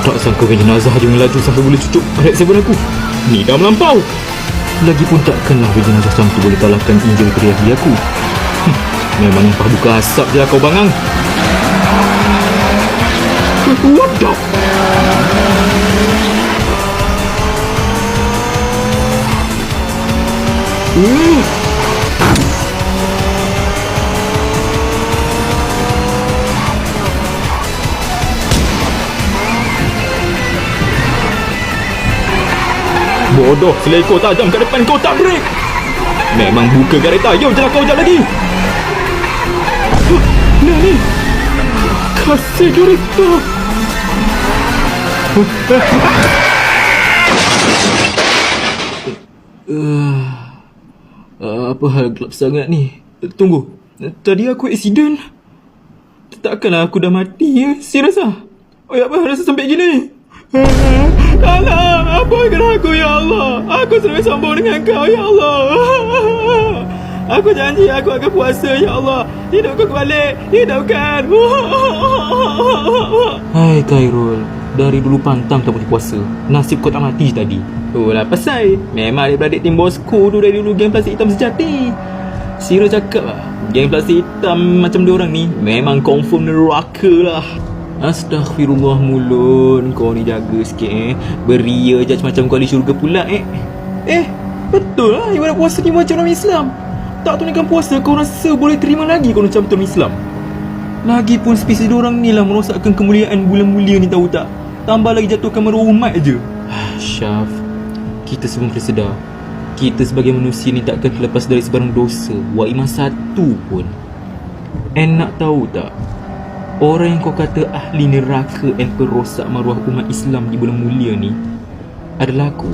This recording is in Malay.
Tak sangka jenazah je melaju sampai boleh cucuk RX-7 aku. Ni dah melampau. Lagipun takkanlah jenazah macam tu boleh kalahkan injil teriaki aku. Memang nampak buka asap je lah kau bangang. What the? Bodoh, selekor tajam kat depan kau tak break. Memang buka garis tayar je lah kau jap lagi. Nani? Kasih Dorita. Apa hal gelap sangat ni? Tunggu, tadi aku accident. Takkanlah aku dah mati ya? Serius lah? Oh ya, apa rasa sampai gini? Tolong, ampunkan aku ya Allah. Aku selalu sombong dengan kau ya Allah. Aku janji aku akan puasa ya Allah. Hidupkan aku balik. Hidupkan. Hai Khairul, dari dulu pantang tak boleh puasa. Nasib kau tak mati tadi. Itulah pasal memang adik-beradik tim bosku tu dari dulu geng plastik hitam sejati. Sira cakap lah, geng plastik hitam macam diorang ni memang confirm neraka lah. Astaghfirullah Mulun, kau ni jaga sikit beria je macam kau ahli syurga pula betul lah ibarat puasa ni macam orang Islam. Tak tunaikan puasa kau rasa boleh terima lagi kau macam betul Islam. Lagipun spesies diorang ni lah merosakkan kemuliaan bulan mulia ni tahu tak. Tambah lagi jatuhkan maruah umat je. Syaf, kita semua mesti sedar kita sebagai manusia ni takkan terlepas dari sebarang dosa, wa iman satu pun. And nak tahu tak, orang yang kau kata ahli neraka and perosak maruah umat Islam di bulan mulia ni adalah aku.